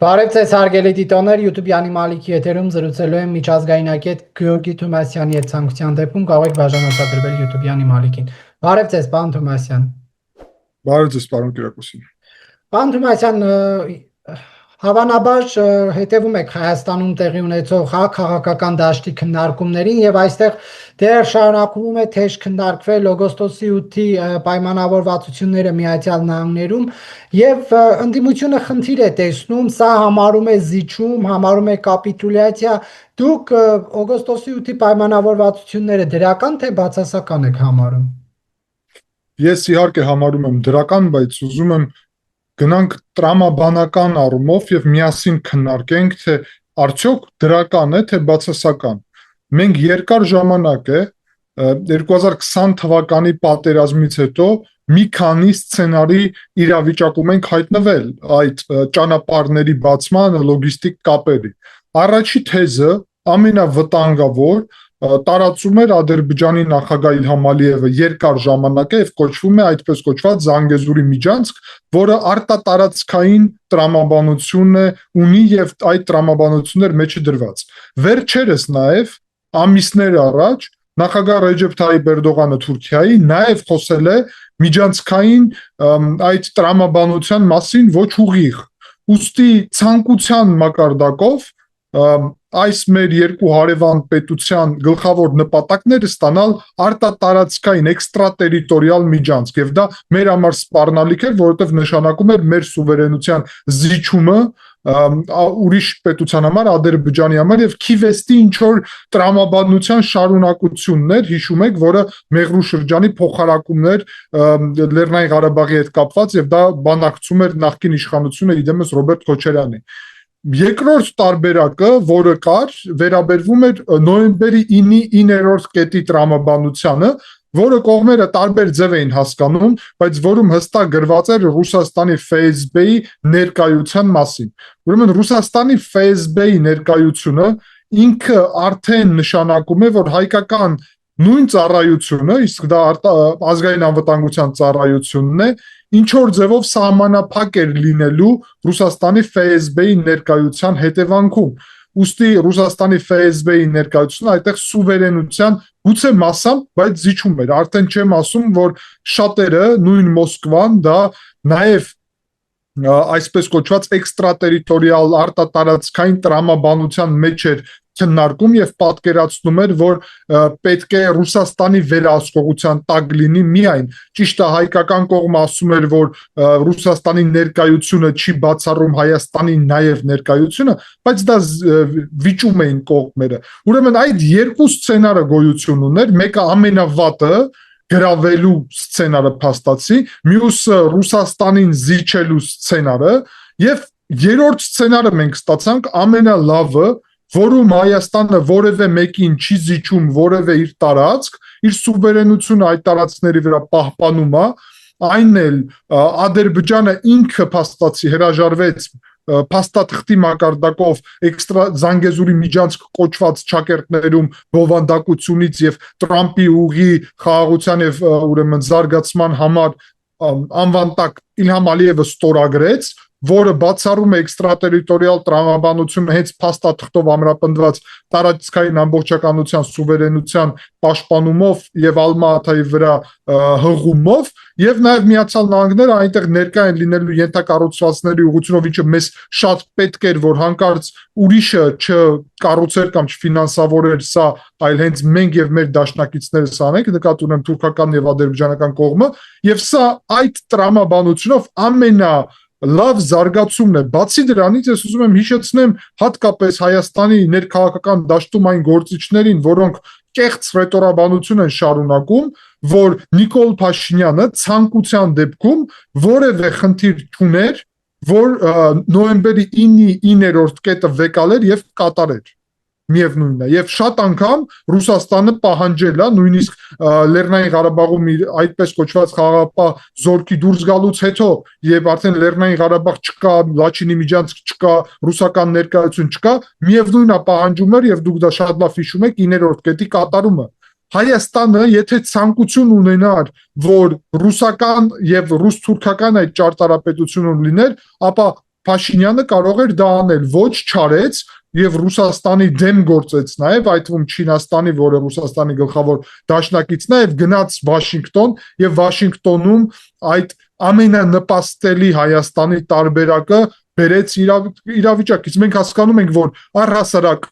Բարև ձեզ հարգելի դիտողներ, YouTube-յանի Մալիքի եթերում զրուցելու եմ միջազգայնագետ Գյորգի Թումասյանի հետ ցանկության դեպքում կարող եք բաժանորդագրվել YouTube-յանի Մալիքին։ Բարև ձեզ, պարոն Թումասյան։ Բարև ձեզ, պարոն Կիրակոսյան։ Պարոն Թումասյան, հավանաբար հետևում եք Հայաստանում տեղի ունեցող քաղաքական դաշտի քննարկումներին եւ այստեղ դեռ շարունակվում է թեժ քննարկվել օգոստոսի 8-ի պայմանավորվածությունները Միացյալ Նահանգներում եւ ընդդիմությունը խնդիր է տեսնում, սա համարում է զիջում, համարում է կապիտուլյացիա։ Դուք օգոստոսի 8-ի պայմանավորվածությունները դրական թե բացասական եք համարում։ Ես իհարկե համարում եմ դրական, բայց ուզում եմ գնանք տրամաբանական առումով եւ միասին քննարկենք, թե արդյոք դրական է թե բացասական։ Մենք երկար ժամանակ է 2020 թվականի պատերազմից հետո մի քանի սցենարի իրավիճակում ենք հայտնվել այդ ճանապարհների բացման, լոգիստիկ կապերի։ Առաջի թեզը ամենավտանգավոր տարածում էր Ադրբեջանի նախագահ Իլհամ Ալիևը երկար ժամանակ է եւ կոչվում է այդպես կոչված Զանգեզուրի միջանցք, որը արտատարածքային տրամաբանություն ունի եւ այդ տրամաբանություններ մեջը դրված։ Վերջերս նաեւ ամիսներ առաջ նախագահ Ռեջեփ Թայիփ Էրդողանը Թուրքիայի նաեւ խոսել է միջանցքային այդ տրամաբանության մասին ոչ ուղիղ։ Ուստի ցանկության մակարդակով այս մեր երկու հարևան պետության գլխավոր նպատակները ստանալ արտատարածքային էքստրատերիտորիալ միջանցք եւ դա մեր համար սպառնալիք էր, որովհետեւ նշանակում էր մեր սուվերենության զիջումը ուրիշ պետության համար, Ադրբեջանի համար եւ Քիվեստի ինչ որ տրամաբանության շարունակություններ, հիշում եք, որը Մեղրու շրջանի փոխհարակումներ Լեռնային Ղարաբաղի հետ կապված եւ դա բանակցում էր նախկին իշխանությունը իդեմս Ռոբերտ Քոչարյանի։ Երկրորդ տարբերակը, որը կար, վերաբերվում էր նոյեմբերի 9-ի 9-րդ կետի տրամաբանությանը, որը կողմերը տարբեր ձև էին հասկանում, բայց որում հստակ գրված էր Ռուսաստանի ՖՍԲ-ի ներկայության մասին։ Ուրեմն Ռուսաստանի ՖՍԲ-ի ներկայությունը ինքը արդեն նշանակում է, որ հայկական նույն ծառայությունը, իսկ դա ազգային անվտանգության ծառայությունն է, ինչ որ ձևով սահմանափակ էր լինելու Ռուսաստանի ՖՍԲ-ի ներկայության հետևանքում։ Ուստի Ռուսաստանի ՖՍԲ-ի ներկայությունը այդտեղ սուվերենության գուցե մասամբ, բայց զիջում էր։ Արդեն չեմ ասում, որ շատերը նույն Մոսկվան դա նաև այսպես կոչված էքստրատերիտորիալ արտատարածքային տրամաբանության մեջ էր քննարկում եւ պատկերացնում էր, որ պետք է Ռուսաստանի վերահսկողության տակ լինի միայն։ Ճիշտ է, հայկական կողմը ասում էր, որ Ռուսաստանի ներկայությունը չի բացառում Հայաստանի նաեւ ներկայությունը, բայց դա վիճում էին կողմերը։ Ուրեմն այդ երկու սցենարը գոյություն ուներ, մեկը ամենավատը գրավելու սցենարը փաստացի, մյուսը Ռուսաստանին զիջելու սցենարը եւ երրորդ սցենարը մենք ստացանք ամենալավը, որում Հայաստանը որևէ մեկին չի զիջում որևէ իր տարածք, իր սուվերենությունը այդ տարածքների վրա պահպանում է, այն էլ Ադրբեջանը ինքը փաստացի հրաժարվեց փաստաթղթի մակարդակով էքստրա Զանգեզուրի միջանցք կոչված ճակերտներում բովանդակությունից եւ Տրամպի ուղի խաղաղության եւ ուրեմն զարգացման համար անվան տակ Իլհամ Ալիևը ստորագրեց, որը բացառում է էքստրատերիտորիալ տրամաբանությունը հենց փաստաթղթով ամրապնդված տարածքային ամբողջականության սուվերենության պաշտպանումով եւ Ալմա-Աթայի վրա հղումով եւ նաեւ Միացյալ Նահանգները այնտեղ ներկա են լինելու ենթակառուցվածքների ուղղությունով, ինչը մեզ շատ պետք էր, որ հանկարծ ուրիշը չկառուցեր կամ չֆինանսավորեր սա, այլ հենց մենք եւ մեր դաշնակիցները սա անենք, նկատի ունեմ թուրքական եւ ադրբեջանական կողմը, եւ սա այդ տրամաբանությունով լավ զարգացումն է։ Բացի դրանից ես ուզում եմ հիշեցնեմ հատկապես Հայաստանի ներքաղաքական դաշտում այն գործիչներին, որոնք կեղծ ռետորաբանություն են շարունակում, որ Նիկոլ Փաշինյանը ցանկության դեպքում որևէ խնդիր չուներ, որ նոյեմբերի 9-ի 9-րդ կետը վեկալեր եւ կատարեր։ Միևնույնն է, եւ շատ անգամ Ռուսաստանը պահանջել է նույնիսկ Լեռնային Ղարաբաղում իր այդպես կոչված խաղաղապահ զորքի դուրս գալուց հետո, եւ արդեն Լեռնային Ղարաբաղ չկա, Լաչինի միջանցք չկա, ռուսական ներկայություն չկա, միևնույնն է պահանջում էր եւ դուք դա շատ լավ հիշում եք 9-րդ կետի կատարումը։ Հայաստանը, եթե ցանկություն ունենար, որ ռուսական եւ ռուս-թուրքական այդ ճարտարապետությունը լիներ, ապա Փաշինյանը կարող էր դա անել, ոչ չարեց եւ Ռուսաստանի դեմ գործեց նաեւ, այդ թվում Չինաստանի, որը Ռուսաստանի գլխավոր դաշնակիցն է, եւ գնաց Վաշինգտոն եւ Վաշինգտոնում այդ ամենանպաստելի Հայաստանի տարբերակը բերեց իրավիճակից։ Մենք հասկանում ենք, որ առհասարակ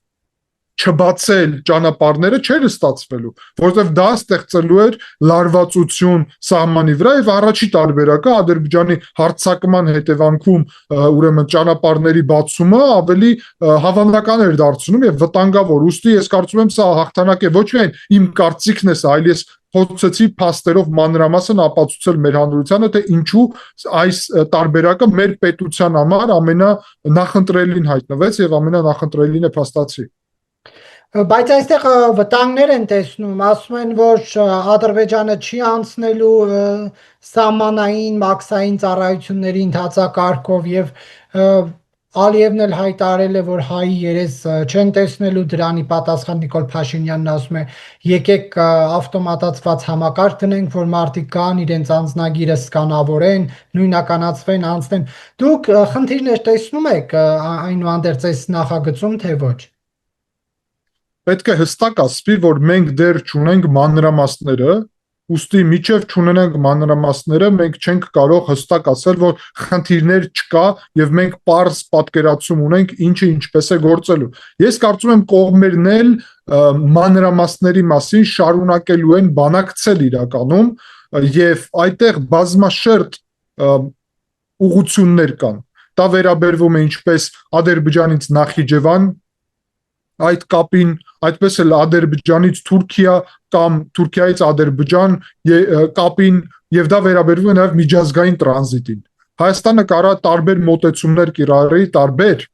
չբացել ճանապարհները չէր ստացվելու, որովհետև դա ստեղծելու էր լարվածություն սահմանի վրա եւ առաջի տարբերակը Ադրբեջանի հարձակման հետևանքում ուրեմն ճանապարհների բացումը ավելի հավանական էր դարձնում եւ վտանգավոր։ Ուստի ես կարծում եմ սա հաղթանակ է ոչ միայն իմ կարծիքն է սա, այլ ես փորձեցի փաստերով մանրամասն ապացուցել մեր հանրությանը, թե ինչու այս տարբերակը մեր պետության համար ամենանախընտրելին հայտնվեց եւ ամենանախընտրելին է փաստացի։ Բայց այստեղ վտանգներ են տեսնում, ասում են, որ Ադրբեջանը չի անցնելու սահմանային մաքսային ծառայությունների ընթացակարգով եւ Ալիևն էլ հայտարարել է, որ հայի երես չեն տեսնելու, դրանի պատասխան Նիկոլ Փաշինյանն ասում է, եկեք ավտոմատացված համակարգ դնենք, որ մարդիկ գան իրենց անձնագիրը սկանավորեն, նույնականացվեն, անցնեն։ Դուք խնդիրներ տեսնում եք այնուհանդերձ այս նախագծում, թե ոչ։ Պետք է հստակ ասվի, որ մենք դեռ չունենք մանրամասները, ուստի միջև չունենանք մանրամասները, մենք չենք կարող հստակ ասել, որ խնդիրներ չկա եւ մենք պարզ պատկերացում ունենք ինչը ինչպես է գործելու։ Ես կարծում եմ կողմերն էլ մանրամասների մասին շարունակելու են բանակցել իրականում եւ այդտեղ բազմաշերտ ուղղություններ կան։ Դա վերաբերվում է ինչպես Ադրբեջանից Նախիջևան այդ կապին, այդպես էլ Ադրբեջանից Թուրքիա կամ Թուրքիայից Ադրբեջան կապին եւ դա վերաբերվում է նաեւ միջազգային տրանզիտին։ Հայաստանը կարա տարբեր մոտեցումներ կիրառի, տարբեր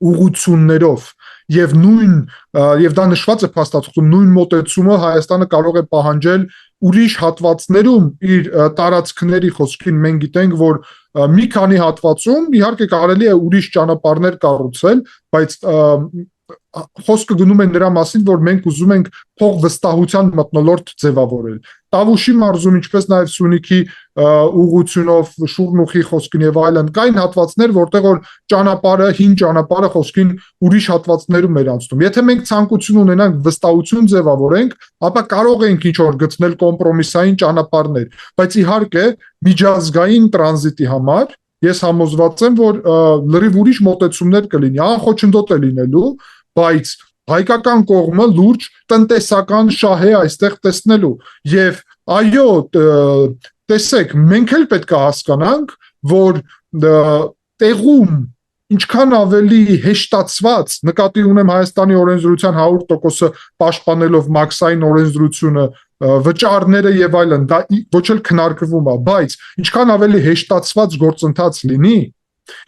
ուղղություններով եւ դա նշված է փաստաթղթում, նույն մոտեցումը Հայաստանը կարող է պահանջել ուրիշ հատվածներում իր տարածքների խոսքին մենք գիտենք, որ մի քանի հատվածում իհարկե կարելի է ուրիշ ճանապարհներ կառուցել, բայց խոսքը գնում է նրա մասին, որ մենք ուզում ենք փոխվստահության մթնոլորտ ձևավորել։ Տավուշի մարզում, ինչպես նաև Սյունիքի ուղղությունով Շուրնուխի խոսքին եւ այլն, կային հատվածներ, որտեղ որ ճանապարհը, հին ճանապարհը խոսքին ուրիշ հատվածներում էր անցնում։ Եթե մենք ցանկություն ունենանք վստահություն ձևավորենք, ապա կարող ենք ինչ-որ գտնել կոմպրոմիսային ճանապարհներ, բայց իհարկե միջազգային տրանզիտի համար ես համոզված եմ, որ լրիվ ուրիշ մոտեցումներ կլինի, անխոչնդոտ է լինելու, բայց հայկական կողմը լուրջ տնտեսական շահ է այստեղ տեսնելու եւ այո, տեսեք, մենք էլ պետք է հասկանանք, որ տեղում ինչքան ավելի հեշտացված, նկատի ունեմ Հայաստանի օրենսդրության 100%-ը պաշտպանելով մաքսային օրենսդրությունը, վճարները եւ այլն, դա ոչ էլ քննարկվում է, բայց ինչքան ավելի հեշտացված գործընթաց լինի,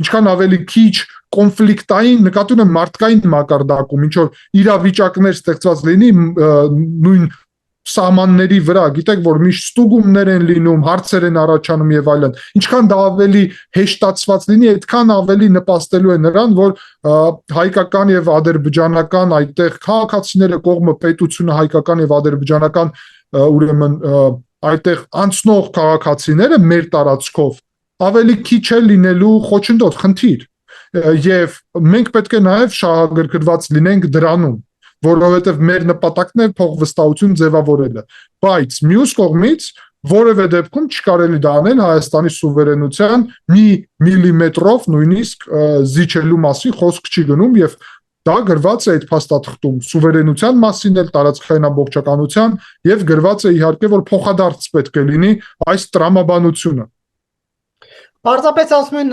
ինչքան ավելի քիչ կոնֆլիկտային, նկատի ունեմ մարդկային մակարդակում, ինչ որ իրավիճակներ ստեղծված լինի նույն սահմանների վրա, գիտեք, որ միշտ ստուգումներ են լինում, հարցեր են առաջանում եւ այլն։ Ինչքան դա ավելի հեշտացված լինի, այդքան ավելի նպաստելու է նրան, որ հայկական եւ ադրբեջանական այդտեղ քաղաքացիները կողմը պետությունը հայկական եւ ադրբեջանական ուրեմն այդտեղ անցնող քաղաքացիները մեր տարածքով ավելի քիչ է լինելու խոչընդոտ խնդիր եւ մենք պետք է նաեւ շահագրգռված լինենք դրանում, որովհետեւ մեր նպատակն է փոխվստահություն ձևավորելը, բայց մյուս կողմից որևէ դեպքում չկարելի դա անել Հայաստանի սուվերենության մի միլիմետրով նույնիսկ զիջելու մասին խոսք չի գնում եւ դա գրված է այդ փաստաթղթում սուվերենության մասին էլ տարածքային ամբողջականության եւ գրված է իհարկե որ փոխադարձ պետք է լինի այս տրամաբանությունը։ Պարզապես ասում են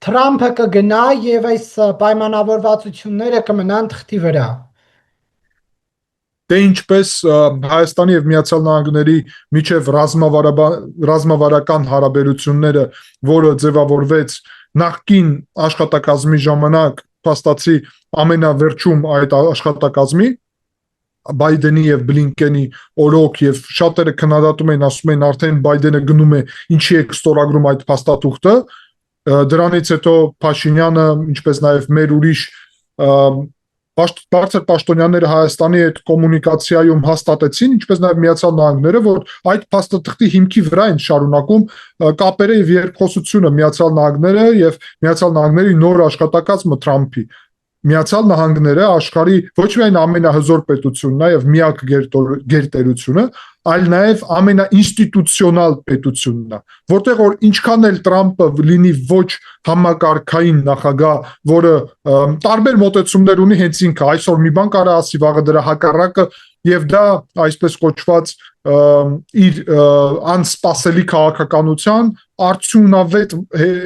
Թրամփը կգնա եւ այս պայմանավորվածությունները կմնան թղթի վրա։ Դե ինչպես Հայաստանի եւ Միացյալ Նահանգների միջև ռազմավարական հարաբերությունները, որը ձևավորվեց նախկին աշխատակազմի ժամանակ, փաստացի ամենավերջում այդ աշխատակազմի Բայդենի եւ Բլինկենի օրոք եւ շատերը քննադատում են, ասում են արդեն Բայդենը գնում է ինչի է ստորագրում այդ փաստաթուղթը, դրանից հետո Փաշինյանը, ինչպես նաեւ մեր ուրիշ բարձր պաշտոնյաները Հայաստանի հետ կոմունիկացիայում հաստատեցին, ինչպես նաև Միացյալ Նահանգները, որ այդ փաստաթղթի հիմքի վրա են շարունակում կապերը եւ երկխոսությունը Միացյալ Նահանգները եւ Միացյալ Նահանգների նոր աշխատակազմը Թրամփի։ Միացյալ Նահանգները աշխարհի ոչ միայն ամենահզոր պետությունն է եւ միակ գերտերությունը, այլ նաև ամենաինստիտուցիոնալ պետությունն է, որտեղ որ ինչքան էլ Թրամփը լինի ոչ համակարգային նախագահ, որը տարբեր մոտեցումներ ունի հենց ինքը, այսօր մի բան կարա ասի, վաղը դրա հակառակը, եւ դա այսպես կոչված իր անսպասելի քաղաքականության արդյունավետ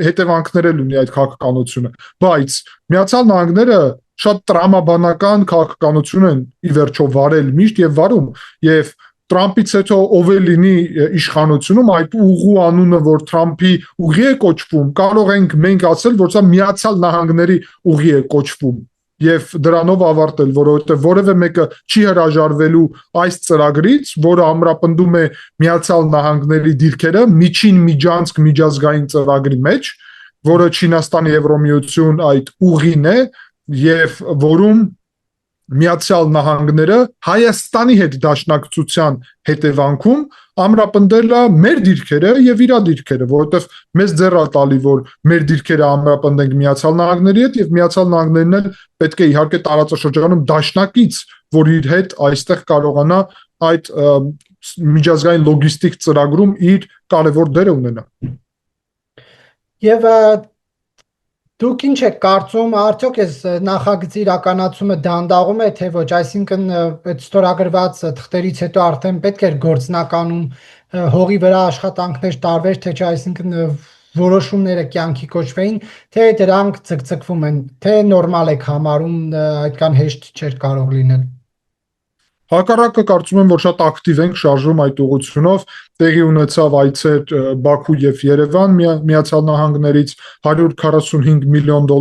հետևանքներ ունի այդ քաղաքականությունը, բայց Միացյալ Նահանգները շատ տրամաբանական քաղաքականություն են ի վերջո վարել միշտ եւ վարում եւ Թրամփից հետո ով է լինի իշխանությունում, այդ ուղու անունը, որ Թրամփի ուղի է կոչվում, կարող ենք մենք ասել, որ սա Միացյալ Նահանգների ուղի է կոչվում եւ դրանով ավարտել, որովհետեւ որևէ մեկը չի հրաժարվելու այս ծրագրից, որը ամրապնդում է Միացյալ Նահանգների դիրքերը միջին միջանցք միջազգային ծրագրի մեջ, որը Չինաստանի Եվրոմիություն այդ ուղին է եւ որում Միացյալ Նահանգները Հայաստանի հետ դաշնակցության հետևանքում ամրապնդել է մեր դիրքերը եւ իր դիրքերը, որովհետեւ մեզ ձեռ է տալի, որ մեր դիրքերը ամրապնդենք Միացյալ Նահանգների հետ եւ Միացյալ Նահանգներն էլ պետք է իհարկե տարածաշրջանում դաշնակից, որ իր հետ այստեղ կարողանա այդ միջազգային լոգիստիկ ծրագրում իր կարևոր դերը ունենա։ Եվ դուք ինչ եք կարծում, արդյոք այս նախագծի իրականացումը դանդաղում է, թե ոչ, այսինքն այդ ստորագրված թղթերից հետո արդեն պետք է գործնականում հողի վրա աշխատանքներ տարվեր, թե չէ, այսինքն որոշումները կյանքի կոչվեին, թե դրանք ցկցկվում են, թե նորմալ եք համարում, այդքան հեշտ չէր կարող լինել։ Հակառակը կարծում եմ, որ շատ ակտիվ ենք շարժվում այդ ուղղությունով, տեղի ունեցավ այցեր Բաքու եւ Երևան Միացյալ Նահանգներից $145 միլիոն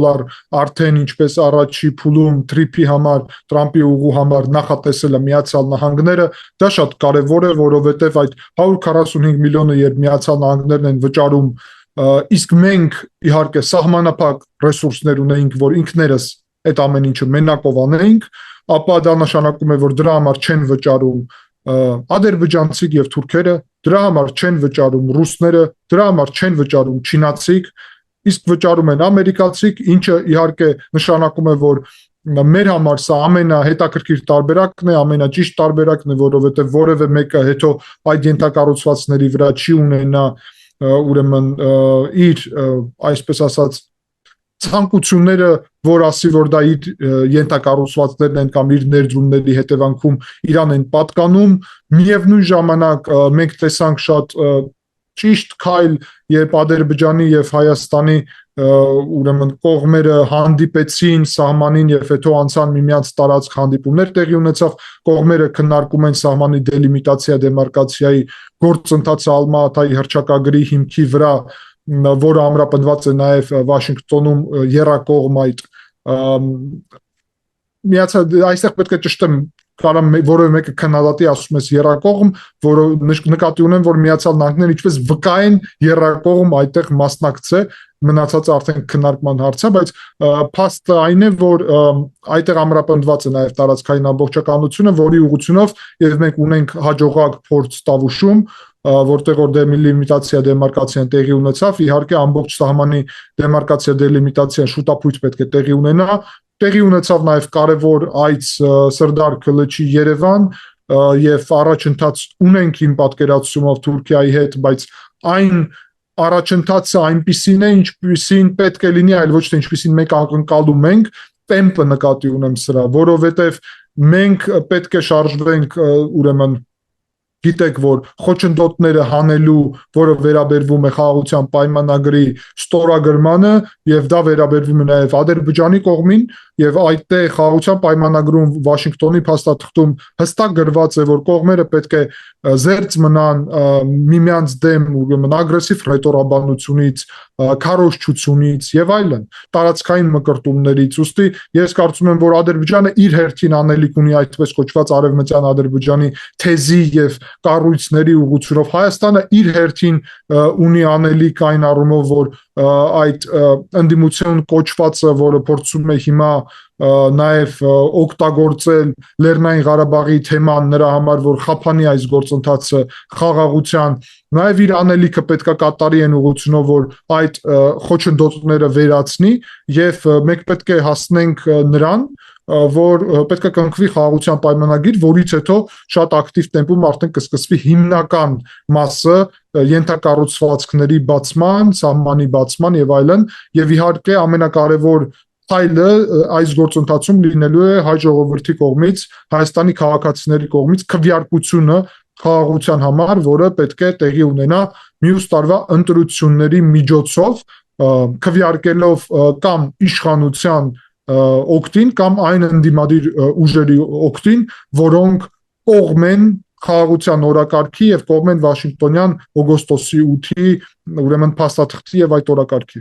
արդեն ինչպես առաջի փուլում թրիփի համար, Թրամփի ուղու համար նախատեսել է Միացյալ Նահանգները, դա շատ կարեւոր է, որովհետեւ այդ 145 միլիոնը երբ Միացյալ Նահանգներն են վճարում, իսկ մենք իհարկե սահմանափակ ռեսուրսներ ունեինք, որ ինքներս այդ ամեն ինչը մենակով անեինք, ապա դա նշանակում է, որ դրա համար չեն վճարում ադրբեջանցիք եւ թուրքերը, դրա համար չեն վճարում ռուսները, դրա համար չեն վճարում չինացիք, իսկ վճարում են ամերիկացիք, ինչը իհարկե նշանակում է, որ մեր համար սա ամենահետաքրքիր տարբերակն է, ամենաճիշտ տարբերակն է, որովհետեւ որևէ մեկը հետո այդ ենթակառուցվածքների վրա չի ունենա ուրեմն իր այսպես ասած ցանկությունները, որ ասի, որ դա իր ենթակառուցվածքներն են կամ իր ներդրումների հետևանքում իրան են պատկանում, միևնույն ժամանակ մենք տեսանք շատ ճիշտ քայլ, երբ Ադրբեջանի եւ Հայաստանի ուրեմն կողմերը հանդիպեցին սահմանին եւ հետո անցան միմյանց տարածք հանդիպումներ տեղի ունեցավ, կողմերը քննարկում են սահմանի դելիմիտացիա դեմարկացիայի գործընթացը Ալմա-Աթայի հռչակագրի հիմքի վրա, որը ամրապնդված է նաև Վաշինգտոնում եռակողմ այդ այստեղ պետք է ճշտեմ, կարամ որևէ մեկը քննադատի ասում ես եռակողմ, որը նկատի ունեմ, որ Միացյալ Նահանգները ինչպես վկա են եռակողմ այդտեղ մասնակցե, մնացածը արդեն քննարկման հարց է, բայց փաստը այն է, որ այդտեղ ամրապնդված է նաև տարածքային ամբողջականությունը, որի ուղղությունով եւ մենք ունենք հաջողակ փորձ Տավուշում, որտեղ որ դելիմիտացիա դեմարկացիան տեղի ունեցավ, իհարկե ամբողջ սահմանի դեմարկացիա դելիմիտացիան շուտապույտ պետք է տեղի ունենա, տեղի ունեցավ նաև կարևոր այց Սրդար Քլիչի Երևան եւ առաջընթաց ունենք իմ պատկերացումով Թուրքիայի հետ, բայց այն առաջընթացը այնպիսին է, ինչպիսին պետք է լինի, այլ ոչ թե ինչպիսին մենք ակնկալում ենք, տեմպը նկատի ունեմ սրա, որովհետեւ մենք պետք է շարժվենք ուրեմն գիտեք, որ խոչընդոտները հանելու, որը վերաբերվում է խաղաղության պայմանագրի ստորագրմանը եւ դա վերաբերվում է նաեւ Ադրբեջանի կողմին եւ այդտեղ խաղաղության պայմանագրում Վաշինգտոնի փաստաթղթում հստակ գրված է, որ կողմերը պետք է զերծ մնան միմյանց դեմ ուրեմն ագրեսիվ ռետորաբանությունից, քարոզչությունից եւ այլն, տարածքային մկրտումներից, ուստի ես կարծում եմ, որ Ադրբեջանը իր հերթին անելիք ունի այդպես կոչված արևմտյան Ադրբեջանի թեզի եւ կառույցների ուղղությունով, Հայաստանը իր հերթին ունի անելիք այն առումով, որ այդ ընդդիմություն կոչվածը, որը փորձում է հիմա նաև օգտագործել Լեռնային Ղարաբաղի թեման նրա համար, որ խափանի այս գործընթացը խաղաղության, նաև իր անելիքը պետքա կատարի այն ուղղությունով, որ այդ խոչընդոտները վերացնի եւ մենք պետք է հասնենք նրան, որ պետք է կնքվի խաղաղության պայմանագիր, որից հետո շատ ակտիվ տեմպում արդեն կսկսվի հիմնական մասը ենթակառուցվածքների բացման, սահմանի բացման եւ այլն, եւ իհարկե ամենակարևոր այլը այս գործընթացում լինելու է հայ ժողովրդի կողմից, Հայաստանի քաղաքացիների կողմից քվեարկությունը խաղաղության համար, որը պետք է տեղի ունենա մյուս տարվա ընտրությունների միջոցով, քվեարկելով կամ իշխանության օգտին կամ այն ընդդիմադիր ուժերի օգտին, որոնք կողմ են խաղաղության օրակարգի եւ կողմ են Վաշինգտոնյան օգոստոսի 8-ի ուրեմն փաստաթղթի եւ այդ օրակարգի։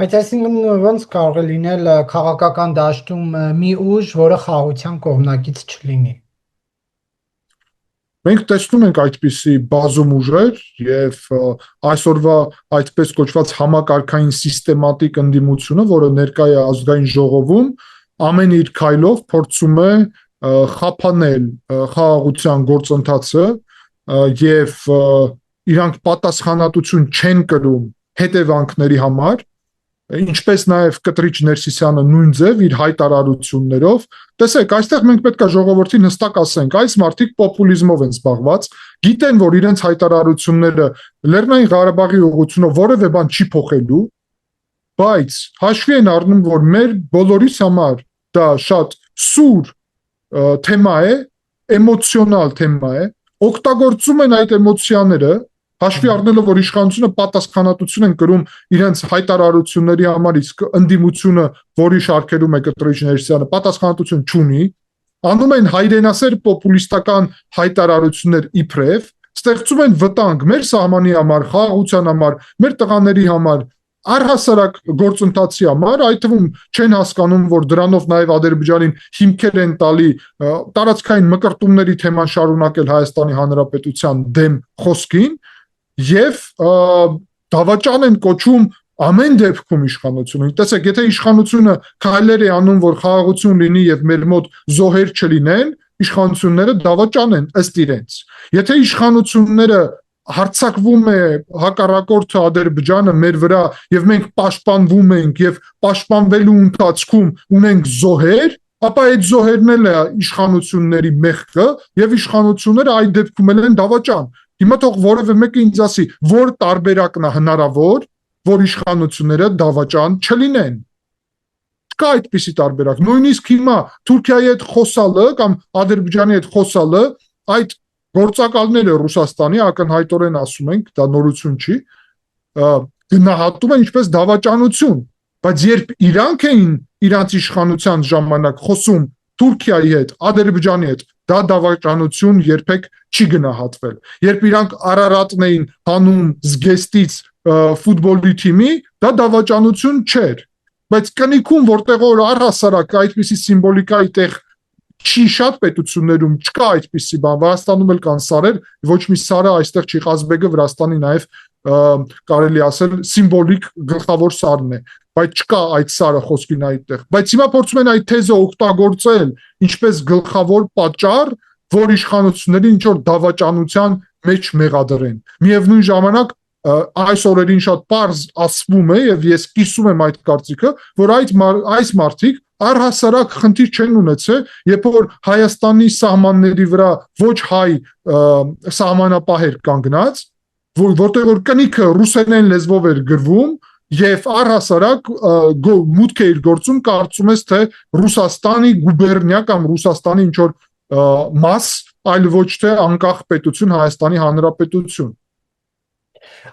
Բայց այսինքն ոնց կարող է լինել քաղաքական դաշտում մի ուժ, որը խաղաղության կողմնակից չլինի։ Մենք տեսնում ենք այդպիսի բազում ուժեր եւ այսօրվա այդպես կոչված համակարգային սիստեմատիկ ընդդիմությունը, որը ներկա է ազգային ժողովում, ամեն իր քայլով փորձում է խափանել խաղաղության գործընթացը եւ իրանք պատասխանատվություն չեն կրում հետևանքների համար, ինչպես նաև Կտրիչ Ներսիսյանը նույն ձև իր հայտարարություններով, տեսեք, այստեղ մենք պետք է ժողովրդին հստակ ասենք, այս մարդիկ պոպուլիզմով են զբաղված, գիտեն, որ իրենց հայտարարությունները Լեռնային Ղարաբաղի ուղղությունով որևէ բան չի փոխելու, բայց հաշվի են առնում, որ մեր բոլորիս համար դա շատ սուր թեմա է, էմոցիոնալ թեմա է, օգտագործում են այդ էմոցիաները հաշվի առնելով, որ իշխանությունը պատասխանատվություն են կրում իրենց հայտարարությունների համար, իսկ ընդդիմությունը, որի շարքերում է Կտրիչ Ներսիսյանը, պատասխանատվություն չունի, անում են հայրենասեր պոպուլիստական հայտարարություններ իբրև, ստեղծում են վտանգ մեր սահմանի համար, խաղաղության համար, մեր տղաների համար, առհասարակ գործընթացի համար, այդ թվում չեն հասկանում, որ դրանով նաև Ադրբեջանին հիմքեր են տալի տարածքային մկրտումների թեման շարունակել Հայաստանի Հանրապետության դեմ խոսքին եւ դավաճան են կոչում ամեն դեպքում իշխանությունը։ Տեսեք, եթե իշխանությունը քայլեր է անում, որ խաղաղություն լինի եւ մեր մոտ զոհեր չլինեն, իշխանությունները դավաճան են ըստ իրենց։ Եթե իշխանությունները հարձակվում է հակառակորդը Ադրբեջանը մեր վրա եւ մենք պաշտպանվում ենք եւ պաշտպանվելու ընթացքում ունենք զոհեր, ապա այդ զոհերն էլ է իշխանությունների մեղքը եւ իշխանությունները այդ դեպքում են դավաճան։ Հիմա թող որևէ մեկը ինձ ասի, որ տարբերակն է հնարավոր, որ իշխանությունները դավաճան չլինեն։ Չկա այդպիսի տարբերակ։ Նույնիսկ հիմա Թուրքիայի հետ խոսալը կամ Ադրբեջանի հետ խոսալը այդ գործակալները Ռուսաստանի ակնհայտորեն ասում ենք, դա նորություն չի, գնահատում են ինչպես դավաճանություն, բայց երբ իրանք էին իրանց իշխանության ժամանակ խոսում Թուրքիայի հետ, Ադրբեջանի հետ, դա դավաճանություն երբեք չի գնահատվել։ Երբ իրանք Արարատն էին հանում զգեստից ֆուտբոլի թիմի, դա դավաճանություն չէր։ Բայց կնիքում, որտեղ որ առհասարակ այդպիսի սիմվոլիկայի տեղ չի շատ պետություններում չկա այդպիսի բան, Վրաստանում էլ կան սարեր, ոչ մի սարը այստեղ չի, Ղազբեգը Վրաստանի նաև կարելի ասել սիմվոլիկ գլխավոր սարն է, բայց չկա այդ սարը խոսքին այդտեղ։ Բայց հիմա փորձում են այդ թեզը օգտագործել ինչպես գլխավոր պատճառ, որ իշխանությունների ինչ որ դավաճանության մեջ մեղադրեն։ Միևնույն ժամանակ այս օրերին շատ པարզ ասվում է եւ ես կիսում եմ այդ կարծիքը, որ այս մարդիկ առհասարակ խնդիր չեն ունեցել, երբ որ Հայաստանի սահմանների վրա ոչ հայ սահմանապահեր կանգնած, որտեղ որ կնիքը ռուսերեն լեզվով էր գրվում եւ առհասարակ մուտք է իր գործում կարծում ես թե Ռուսաստանի գուբերնիա կամ Ռուսաստանի ինչ որ մաս, այլ ոչ թե անկախ պետություն Հայաստանի Հանրապետություն։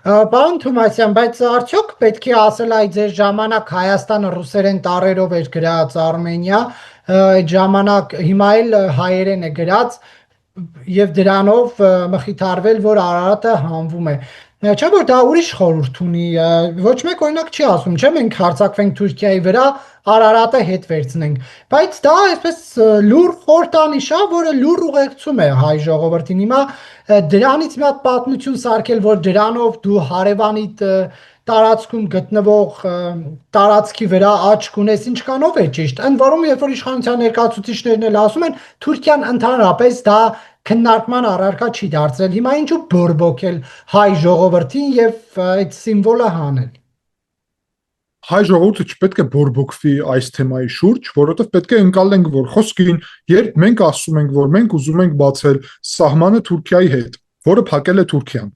Պարոն Թումասյան, բայց արդյոք պետք է ասել այդ ձեր ժամանակ Հայաստանը ռուսերեն տառերով էր գրած Արմենիա, այդ ժամանակ հիմա էլ հայերեն է գրած եւ դրանով մխիթարվել, որ Արարատը հանվում է։ Չէ՞ որ դա ուրիշ խորհուրդ ունի, ոչ մեկ օրինակ չի ասում, չէ՞ մենք հարձակվենք Թուրքիայի վրա, Արարատը հետ վերցնենք, բայց դա այսպես լուր խորտանիշ է, որը լուր ուղեկցում է հայ ժողովրդին։ Հիմա դրանից մի հատ պատմություն սարքել, որ դրանով դու հարևանիդ տարածքում գտնվող տարածքի վրա աչք ունես, ինչքանով է ճիշտ։ Ընդ որում, երբ որ իշխանության ներկայացուցիչներն էլ ասում են, Թուրքիան ընդհանրապես դա քննարկման առարկա չի դարձրել։ Հիմա ինչու բորբոքել հայ ժողովրդին եւ այդ սիմվոլը հանել։ Հայ ժողովուրդը չպետք է բորբոքվի այս թեմայի շուրջ, որովհետև պետք է ընկալենք, որ խոսքին, երբ մենք ասում ենք, որ մենք ուզում ենք բացել սահմանը Թուրքիայի հետ, որը փակել է Թուրքիան,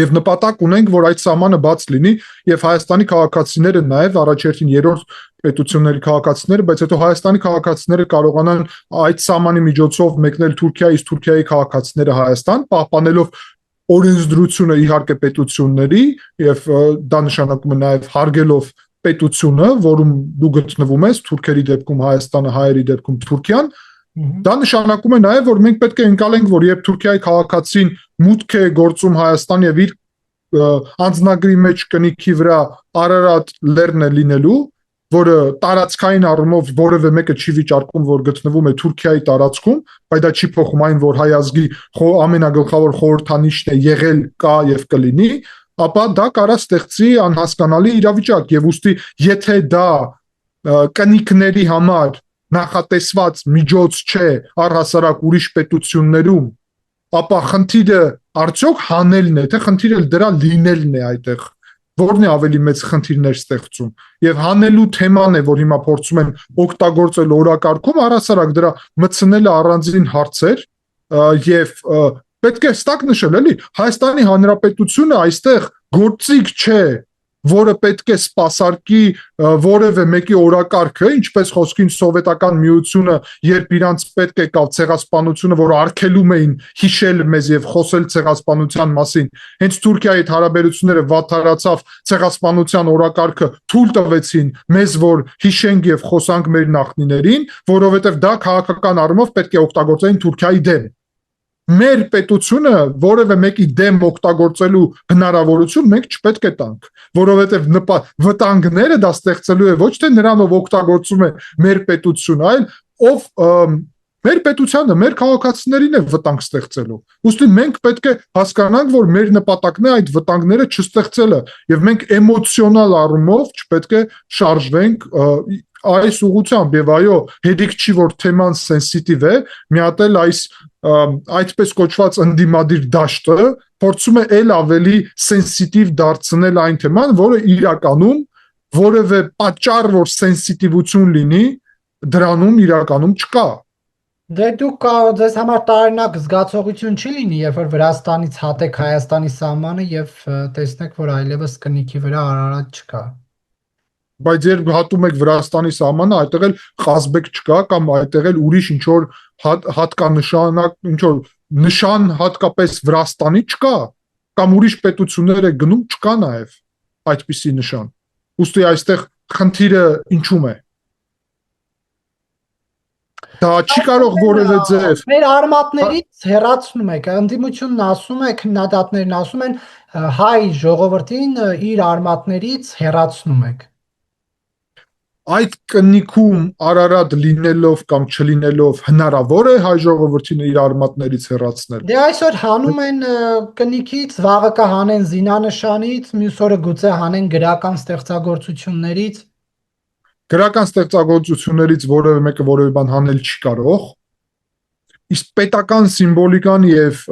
եւ նպատակ ունենք, որ այդ սահմանը բաց լինի, եւ Հայաստանի քաղաքացիները նաեւ առաջերտին երրորդ պետությունների քաղաքացիները, բայց հետո Հայաստանի քաղաքացիները կարողանան այդ սահմանի միջոցով մեկնել Թուրքիա, իսկ Թուրքիայի քաղաքացիները Հայաստան, պահպանելով օրենսդրությունը իհարկե պետությունների եւ դա նշանակում է նաեւ հարգելով պետությունը, որում դու գտնվում ես, թուրքերի դեպքում Հայաստանը, հայերի դեպքում Թուրքիան, դա նշանակում է նաեւ, որ մենք պետք է ընկալենք, որ երբ Թուրքիայի քաղաքացին մուտք է գործում Հայաստան եւ իր անձնագրի մեջ կնիքի վրա Արարատ լեռն է լինելու, որը տարածքային առումով որևէ մեկը չի վիճարկում, որ գտնվում է Թուրքիայի տարածքում, բայց դա չի փոխում այն, որ հայ ազգի ամենագլխավոր խորհրդանիշն է եղել, կա եւ կլինի, ապա դա կարա ստեղծի անհասկանալի իրավիճակ եւ ուստի եթե դա կնիկների համար նախատեսված միջոց չէ առհասարակ ուրիշ պետություններում, ապա խնդիրը արդյոք հանելն է, թե խնդիրը դրա լինելն է այդտեղ, որն է ավելի մեծ խնդիրներ ստեղծում եւ հանելու թեման է, որ հիմա փորձում են օգտագործել օրակարգում, առհասարակ դրա մտցնելը առանձին հարցեր եւ պետք է ստակ նշել, էլի Հայաստանի Հանրապետությունը այստեղ գործիք չէ, որը պետք է սպասարկի որևէ մեկի օրակարգը, ինչպես խոսքին սովետական միությունը, երբ իրանց պետք եկավ ցեղասպանությունը, որ արգելում էին հիշել մեզ եւ խոսել ցեղասպանության մասին, հենց Թուրքիայի հետ հարաբերությունները վատթարացավ, ցեղասպանության օրակարգը թույլ տվեցին մեզ, որ հիշենք եւ խոսանք մեր նախնիներին, որովհետեւ դա քաղաքական առումով պետք է օգտագործեին Թուրքիայի դեմ։ Մեր պետությունը որևէ մեկի դեմ օգտագործելու հնարավորություն մենք չպետք է տանք, որովհետև վտանգները դա ստեղծելու է ոչ թե նրանով օգտագործում է մեր պետությունը, այլ ով մեր պետությանը, մեր քաղաքացիներին է վտանգ ստեղծելու։ Ուստի մենք պետք է հասկանանք, որ մեր նպատակն է այդ վտանգները չստեղծելը, եւ մենք էմոցիոնալ առումով չպետք է շարժվենք այս ուղղությամբ եւ այո, հետիք չի որ թեման սենսիտիվ է, մի հատ էլ այս այդպես կոչված ընդդիմադիր դաշտը փորձում է ել ավելի սենսիտիվ դարձնել այն թեման, որը իրականում որևէ պատճառ, որ սենսիտիվություն լինի, դրանում իրականում չկա։ Դե դուք ձեզ համար տարօրինակ զգացողություն չի լինի, երբ որ Վրաստանից հատեք Հայաստանի սահմանը եւ տեսնեք, որ այլևս կնիքի վրա Արարատ չկա։ Բայց երբ հատում եք Վրաստանի սահմանը, այդտեղ էլ Ղազբեկ չկա կամ այդտեղ էլ ուրիշ ինչ որ հատկանշանակ, ինչ որ նշան հատկապես Վրաստանի չկա, կամ ուրիշ պետություններ է գնում չկա նաև այդպիսի նշան։ Ուստի այստեղ խնդիրը ինչու՞մ է։ Դա չի կարող որևէ ձև։ Մեր արմատներից հեռացնում եք, ընդդիմությունն ասում է, քննադատներն ասում են, հայ ժողովրդին իր արմատներից հեռացնում եք։ Այդ կնիքում Արարատ լինելով կամ չլինելով հնարավոր է հայ ժողովրդին իր արմատներից հեռացնել։ Դե այսօր հանում են կնիքից, վաղը կհանեն զինանշանից, մյուս օրը գուցե հանեն գրական ստեղծագործություններից։ Գրական ստեղծագործություններից որևէ մեկը որևէ բան հանել չի կարող։ Իսկ պետական սիմվոլիկան եւ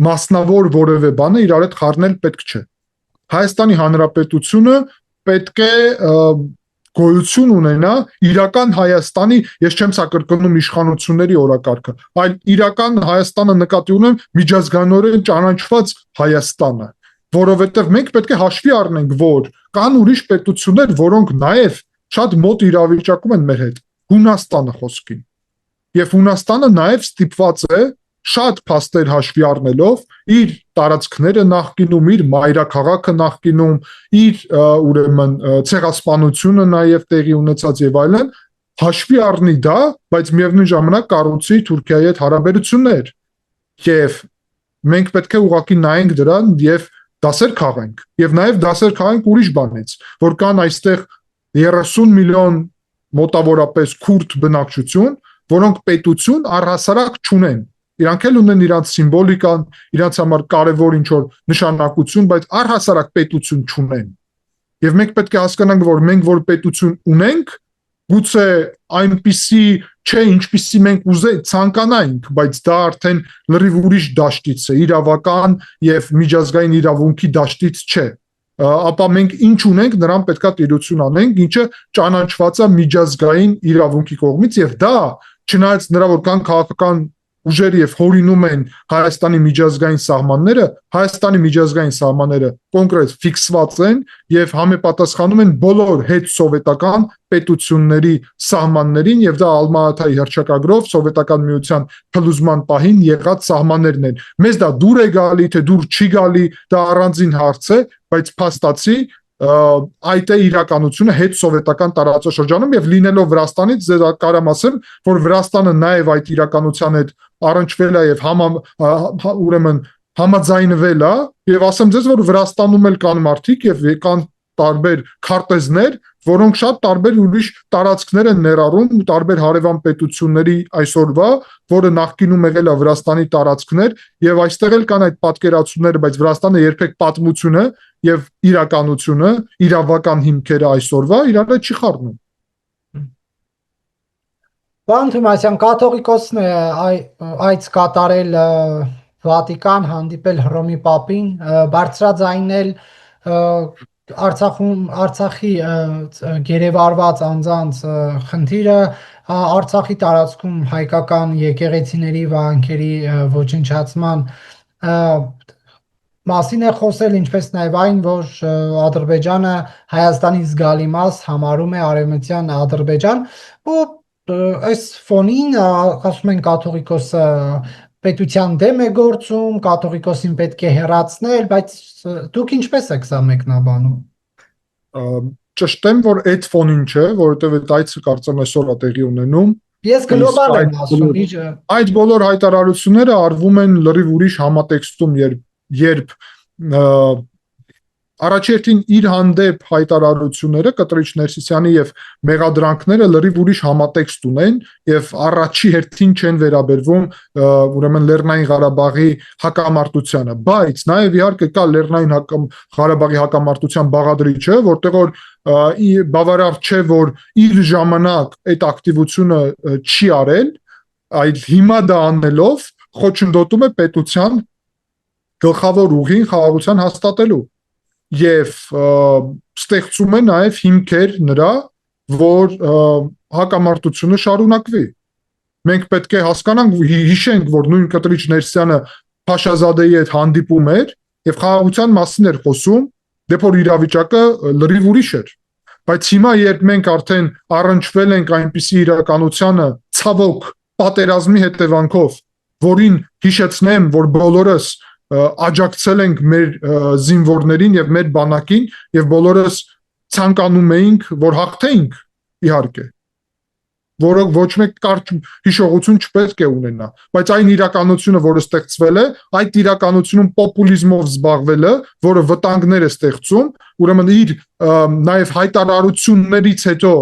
մասնավոր որևէ բանը իրար հետ խառնել պետք չէ։ Հայաստանի Հանրապետությունը պետք է գոյություն ունենա իրական Հայաստանի, ես չեմ սա կրկնում իշխանությունների օրակարգը, այլ իրական Հայաստանը նկատի ունեմ միջազգայինորեն ճանաչված Հայաստանը, որովհետև մենք պետք է հաշվի առնենք, որ կան ուրիշ պետություններ, որոնք նաև շատ մոտ իրավիճակում են մեր հետ, Հունաստանը խոսքին։ Եվ Հունաստանը նաև ստիպված է շատ փաստեր հաշվի առնելով իր տարածքները նախկինում, իր մայրաքաղաքը նախկինում, իր ուրեմն ցեղասպանությունը նաև տեղի ունեցած եւ այլն, հաշվի առնի դա, բայց միևնույն ժամանակ կառուցի Թուրքիայի հետ հարաբերություններ։ Եվ մենք պետք է ուղղակի նայենք դրան եւ դասեր քաղենք։ Եվ նաև դասեր քաղենք ուրիշ բանից, որ կան այստեղ 30 միլիոն մոտավորապես քուրդ բնակչություն, որոնք պետություն առհասարակ չունեն։ Իրանք էլ ունեն իրանք սիմվոլիկան, իրանք համար կարևոր ինչ-որ նշանակություն, բայց առհասարակ պետություն չունեն։ Եվ մենք պետք է հասկանանք, որ մենք որ պետություն ունենք, գուցե այնպիսի չէ, ինչպիսի մենք ցանկանայինք, բայց դա արդեն լրիվ ուրիշ դաշտից է, իրավական եւ միջազգային իրավունքի դաշտից չէ։ Ապա մենք ինչ ունենք, նրան պետքա տիրություն անենք, ինչը ճանաչված է միջազգային իրավունքի կողմից եւ դա չնայած նրա որ կան քաղաքական ուժերը եւ հորինում են Հայաստանի միջազգային սահմանները կոնկրետ ֆիքսված են եւ համապատասխանում են բոլոր հետ-սովետական պետությունների սահմաններին եւ դա Ալմա-Աթայի հռչակագրով սովետական միության փլուզման պահին եղած սահմաններն են։ Մեզ դա դուր է գալի, թե դուր չի գալի, դա առանձին հարց է, բայց փաստացի այդ է իրականությունը հետ-սովետական տարածաշրջանում եւ լինելով Վրաստանից ձեզ կարամ ասեմ, որ Վրաստանը նաեւ այդ իրականության հետ առնչվել է եւ ուրեմն համաձայնվել է եւ ասեմ ձեզ որ Վրաստանում էլ կան մարդիկ եւ կան տարբեր քարտեզներ, որոնք շատ տարբեր ուրիշ տարածքներ են ներառում, տարբեր հարևան պետությունների այսօրվա, որը նախկինում եղել է Վրաստանի տարածքներ եւ այստեղ էլ կան այդ պատկերացումները, բայց Վրաստանը երբեք պատմությունը եւ իրականությունը, իրավական հիմքերը այսօրվա իրար հետ չի խառնում։ Պարոն Թումասյան, կաթողիկոսն է այց կատարել Վատիկան, հանդիպել Հռոմի Պապին, բարձրաձայնել Արցախի գերեվարված անձանց խնդիրը, Արցախի տարածքում հայկական եկեղեցիների վանքերի ոչնչացման մասին է խոսել, ինչպես նաև այն, որ Ադրբեջանը Հայաստանի զգալի մաս համարում է Արևմտյան Ադրբեջան, ու այս ֆոնին ասում են կաթողիկոսը պետության դեմ է գործում, կաթողիկոսին պետք է հեռացնել, բայց դուք ինչպես եք սա մեկնաբանում։ Ճշտեմ, որ այդ ֆոնին չէ, որովհետև այդ այցը կարծեմ այսօր է տեղի ունենում։ Ես գլոբալ եմ ասում, այդ բոլոր հայտարարությունները արվում են լրիվ ուրիշ համատեքստում, երբ առաջերտին իր հանդեպ հայտարարությունները կտրիչ Ներսիսյանի եւ մեղադրանքները լրիվ ուրիշ համատեքստ ունեն եւ առաջի հերթին չեն վերաբերվում ուրեմն Լեռնային Ղարաբաղի հակամարտությանը, բայց նաեւ իհարկե կա Լեռնային Ղարաբաղի հակամարտության բաղադրիչը, որտեղ որ բավարար չէ որ իր ժամանակ այդ ակտիվությունը չի արել, այլ հիմա դա անելով խոչընդոտում է պետության գլխավոր ուղին խաղաղության հաստատելու եւ ստեղծում է նաեւ հիմքեր նրա, որ հակամարտությունը շարունակվի։ Մենք պետք է հասկանանք, հիշենք, որ նույն կտրիչ Ներսյանը Փաշազադեի հետ հանդիպում էր եւ խաղաղության մասին էր խոսում, դեպ որ իրավիճակը լրիվ ուրիշ էր։ Բայց հիմա երբ մենք արդեն առնչվել ենք այնպիսի իրականությանը ցավոք պատերազմի հետևանքով, որին հիշեցնեմ, որ բոլորս աջակցել ենք մեր զինվորներին եւ մեր բանակին եւ բոլորս ցանկանում էինք որ հաղթեինք իհարկե որը ոչ մեկ կարճ հիշողություն չպետք է ունենա բայց այն իրականությունը որը ստեղծվել է այդ իրականությունում պոպուլիզմով զբաղվելը որը վտանգներ է ստեղծում ուրեմն իր նաեւ հայտարարություններից հետո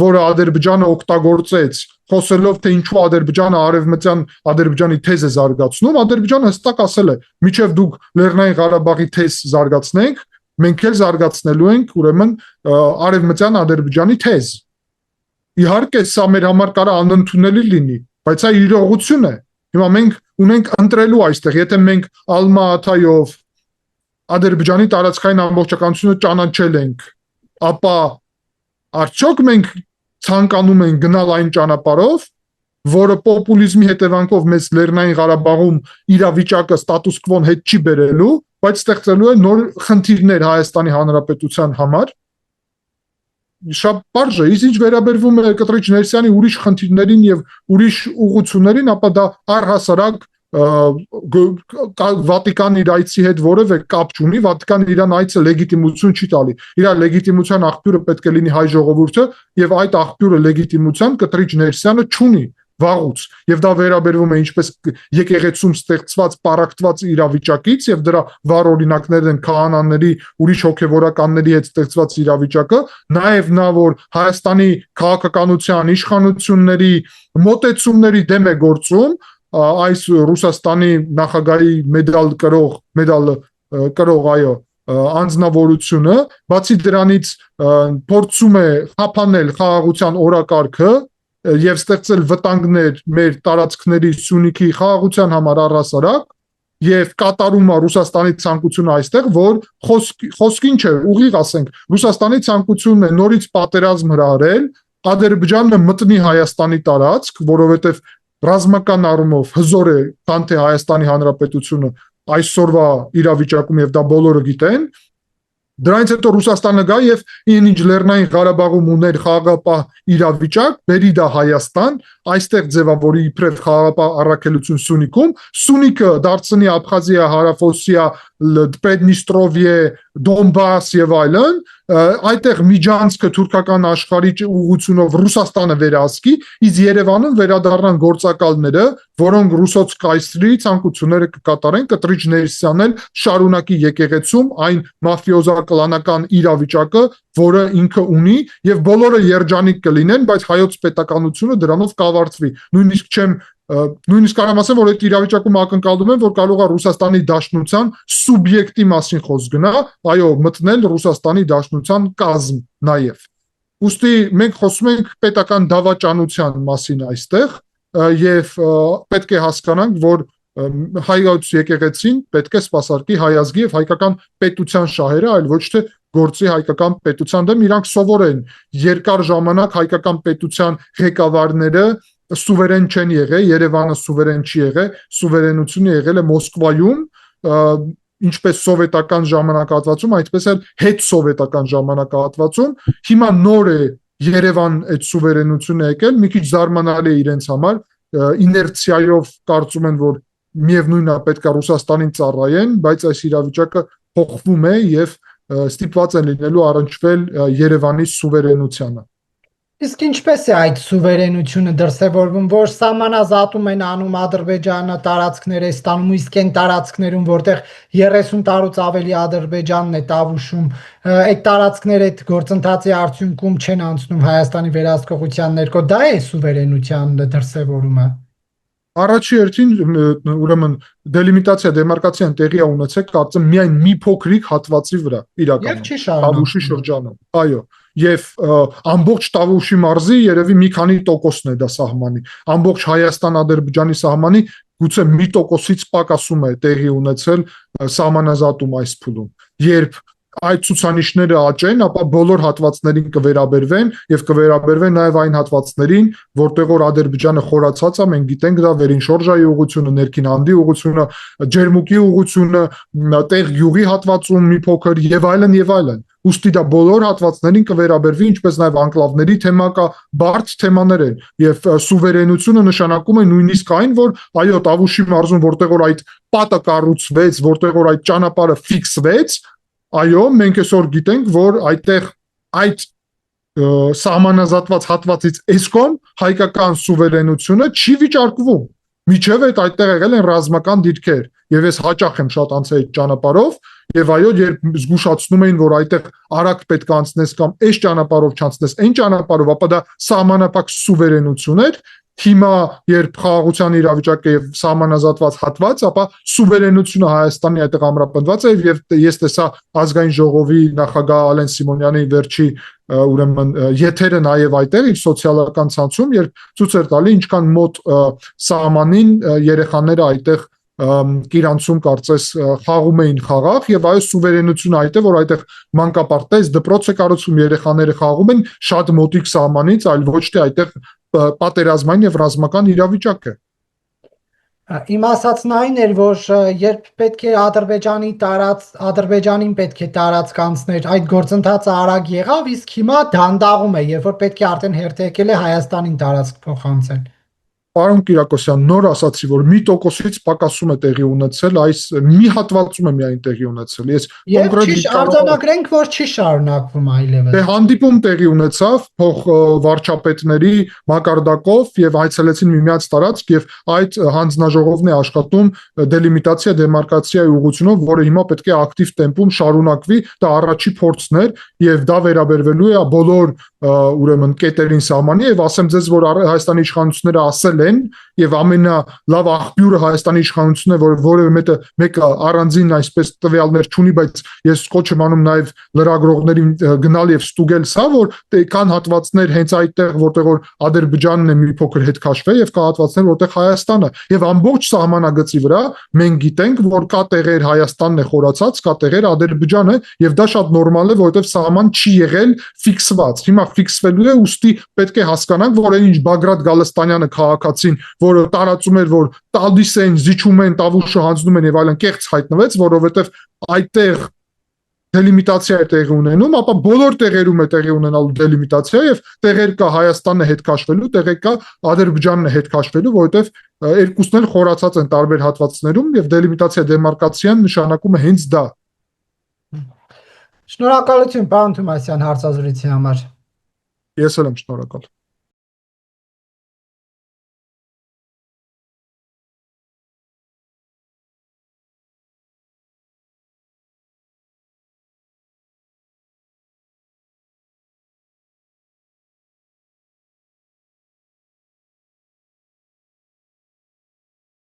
որը Ադրբեջանը օգտագործեց խոսելով թե ինչու Ադրբեջանը արևմտյան Ադրբեջանի թեզ է զարգացնում Ադրբեջանը հստակ ասել է միջև դուք Լեռնային Ղարաբաղի թեզ զարգացնենք մենք էլ զարգացնելու ենք ուրեմն արևմտյան Ադրբեջանի թեզ իհարկե սա մեր համար կարա անընդունելի լինի բայց սա իրողություն է հիմա մենք ունենք ընտրելու այստեղ եթե մենք Ալմա-Աթայով Ադրբեջանի տարածքային ամբողջականությունը ճանաչել ենք ապա արդյոք մենք ցանկանում են գնալ այն ճանապարհով, որը պոպուլիզմի հետևանքով մեծ Լեռնային Ղարաբաղում իրավիճակը ստատուս կվոն հետ չի բերելու, բայց ստեղծելու է նոր խնդիրներ Հայաստանի Հանրապետության համար։ Շատ բարձր է, ինչ վերաբերվում է կտրիչ Ներսյանի ուրիշ խնդիրներին եւ ուրիշ ուղղություններին, ապա դա առհասարակ Վատիկան իր այցի հետ որևէ կապ չունի, Վատիկան իրան այցը լեգիտիմություն չի տալի։ Իր լեգիտիմության աղբյուրը պետք է լինի հայ ժողովուրդը եւ այդ աղբյուրը լեգիտիմության կտրիչ Ներսյանը չունի վաղուց եւ դա վերաբերվում է ինչպես եկեղեցում ստեղծված պարակտված իրավիճակից եւ դրա վառ օրինակներն են քահանաների ուրիշ հոգեվորականների հետ ստեղծված իրավիճակը նաեւ նա որ Հայաստանի քաղաքականության իշխանությունների մոտեցումների դեմ է գործում այս Ռուսաստանի նախագահի կրող այո անձնավորությունը, բացի դրանից փորձում է խափանել խաղաղության օրակարգը եւ ստեղծել վտանգներ մեր տարածքների Սյունիքի խաղաղության համար առհասարակ եւ կատարում է Ռուսաստանի ցանկությունը այստեղ, որ խոսքին չէ, ուղիղ ասենք, Ռուսաստանի ցանկությունն է նորից պատերազմ հրահրել, Ադրբեջանը մտնի Հայաստանի տարածք, որովհետեւ ռազմական առումով հզոր է, քան թե Հայաստանի Հանրապետությունը այսօրվա իրավիճակում եւ դա բոլորը գիտեն դրանից հետո Ռուսաստանը գա եւ ինչ Լեռնային Ղարաբաղում ուներ խաղաղապահ իրավիճակ, բերի դա Հայաստան, այստեղ ձևավորի իբրև խաղաղապահ առաքելություն Սյունիքում, Սյունիքը դարձնի Աբխազիա, Հարավօսիա, Պրեդնիստրովիե, Դոնբաս եւ այլն, այդտեղ միջանցքը թուրքական աշխարհի ուղղությունով Ռուսաստանը վերահսկի, իսկ Երևանում վերադառնան գործակալները, որոնք ռուսոց կայսրի ցանկությունները կկատարեն, կտրիչ ներսյանել շարունակի եկեղեցում այն մաֆիոզա-կլանական իրավիճակը, որը ինքը ունի եւ բոլորը երջանիկ կլինեն, բայց հայոց պետականությունը դրանով կավարտվի։ Նույնիսկ կարամ ասեմ, որ այդ իրավիճակում ակնկալում են, որ կարող է Ռուսաստանի Դաշնության սուբյեկտի մասին խոսք գնա, այո, մտնել Ռուսաստանի Դաշնության կազմ նաեւ։ Ուստի մենք խոսում ենք պետական դավաճանության մասին այստեղ եւ պետք է հասկանանք, որ հայոց եկեղեցին պետք է սպասարկի հայ ազգի եւ հայկական պետության շահերը, այլ ոչ թե գործի հայկական պետության դեմ, իրանք սովոր են երկար ժամանակ հայկական պետության ղեկավարները սուվերեն չեն եղել, Երևանը սուվերեն չի եղել, սուվերենությունը եղել է Մոսկվայում, ինչպես սովետական ժամանակահատվածում, այդպես էլ հետ սովետական ժամանակահատվածում, հիմա նոր է Երևան այդ սուվերենությունը եկել, մի քիչ զարմանալի է իրենց համար, իներցիայով կարծում են, որ միևնույնն է պետք է Ռուսաստանին ծառայեն, բայց այս իրավիճակը փոխվում է եւ ստիպված են լինելու առնչվել Երևանի սուվերենությանը։ Իսկ ինչպես է այդ սուվերենությունը դրսևորվում, որ սահմանազատում են անում Ադրբեջանը տարածքներ է ստանում, իսկ այն տարածքներում, որտեղ 30 տարուց ավելի Ադրբեջանն է տավուշում, այդ տարածքները այդ գործընթացի արդյունքում չեն անցնում Հայաստանի վերահսկողության ներքո, դա է սուվերենության դրսևորումը։ Առաջի հերթին ուրեմն դելիմիտացիա, դեմարկացիան տեղի է ունեցել, կարծեմ միայն մի փոքրիկ հատվածի վրա իրականում, Տավուշի շրջանում։ Այո, եւ ամբողջ Տավուշի մարզի երևի մի քանի տոկոսն է դա սահմանի։ Ամբողջ Հայաստան-Ադրբեջանի սահմանի գուցե մի տոկոսից պակասում է տեղի ունեցել սահմանազատում այս փուլում։ Երբ այդ ցուցանիշները աճեն, ապա բոլոր հատվածներին կվերաբերվեն եւ կվերաբերվեն նաեւ այն հատվածներին, որտեղ որ Ադրբեջանը խորացած է, մենք գիտենք դա վերին շորժայի ուղղությունը, ներքին անդի ուղղությունը, ջերմուկի ուղղությունը, տեղ յուղի հատվածում մի փոքր եւ այլն եւ այլն։ Ուստի դա բոլոր հատվածներին կվերաբերվի, ինչպես նաեւ անկլավների թեմա կա, բարդ թեմաներ են եւ սուվերենությունը նշանակում է նույնիսկ այն, որ այո, Տավուշի մարզում, որտեղ որ այդ պատը կառուցվեց, որտեղ որ այդ ճանապարհը ֆիքսվեց, այո, մենք այսօր գիտենք, որ այդտեղ այդ սահմանազատված հատվածից էսկոմ հայկական սուվերենությունը չի վիճարկվում։ Միջև այդտեղ եղել են ռազմական դիրքեր, եւ ես հաճախ եմ շատ անցել այդ ճանապարհով, եւ այո, երբ զգուշացնում էին, որ այդտեղ արագ պետք է անցնես կամ այս ճանապարհով չանցնես, այն ճանապարհով, ապա դա սահմանափակ սուվերենություն էր։ Հիմա երբ խաղաղության իրավիճակը եւ սահմանազատված հատված, ապա սուվերենությունը Հայաստանի այդտեղ ամրապնդված է եւ ես տեսա ազգային ժողովի նախագահ Ալեն Սիմոնյանի վերջի ուրեմն եթերը նաեւ այդտեղ իր սոցիալական ցանցում, երբ ցույց էր տալի ինչքան մոտ սահմանին երեխաները այդտեղ Կիրանցում կարծես խաղում էին խաղաղ եւ այո սուվերենությունը այդ է որ այդտեղ մանկապարտեզ դպրոց է կառուցում երեխաները խաղում են շատ մոտիկ սահմանից այլ ոչ թե այդտեղ պատերազմային եւ ռազմական իրավիճակ է Իմ ասածն այն էր որ երբ պետք է Ադրբեջանին պետք է տարածք անցներ այդ գործընթացը արագ եղավ իսկ հիմա դանդաղում է երբ որ պետք է արդեն հերթ եկել է Հայաստանին տարածք փոխանցել Պարոն Կիրակոսյան, նոր ասացի, որ մի տոկոսից պակասում է տեղի ունեցել, այս մի հատվածում է միայն տեղի ունեցել։ Ես կոնկրետ արձանագրենք, որ չի շարունակվում այլևս։ Դե հանդիպում տեղի ունեցավ փոխ վարչապետների մակարդակով եւ այցելեցին միմյանց տարածք եւ այդ հանձնաժողովն է աշխատում դելիմիտացիա, դեմարկացիայի ուղղությունով, որը հիմա պետք է ակտիվ տեմպում շարունակվի, դա առաջի փորձն էր եւ դա վերաբերվելու է բոլոր ուրեմն կետերին սահմանի եւ ասեմ ձեզ, որ Հայաստանի իշխանությունները ասել են եւ ամենալավ աղբյուրը Հայաստանի իշխանությունն է, որ որևէ մեկը առանձին այսպես տվյալներ չունի, բայց ես կոչ եմ անում նաեւ լրագրողներին գնալ եւ ստուգել սա, որ կան հատվածներ հենց այդտեղ, որտեղ որ Ադրբեջանն է մի փոքր հետ քաշվել եւ կա հատվածներ, որտեղ Հայաստանը եւ ամբողջ սահմանագծի վրա մենք գիտենք, որ կա տեղեր Հայաստանն է խորացած, կա տեղեր Ադրբեջանը եւ դա շատ նորմալ է, որովհետեւ սահման չի եղել ֆիքսված։ Հիմա ֆիքսվելու է, ուստի պետք է հասկանանք, որ այն ինչ Բագրատ Գալստանյանը քաղաքացին, որը տարածում էր, որ տալիս են, զիջում են, տավուշը հանձնում են եւ այլն, կեղծ հայտնվեց, որովհետեւ այդտեղ դելիմիտացիա է տեղի ունենում, ապա բոլոր տեղերում է տեղի ունենալու դելիմիտացիա եւ տեղեր կա Հայաստանն է հետ քաշվելու, տեղեր կա Ադրբեջանն է հետ քաշվելու, որովհետեւ երկուսն էլ խորացած են տարբեր հատվածներում եւ դելիմիտացիա դեմարկացիան նշանակում է հենց դա։ Շնորհակալություն, պարոն Թումասյան, հարցազրույցի համար։ Ես էլ եմ շնորհակալ։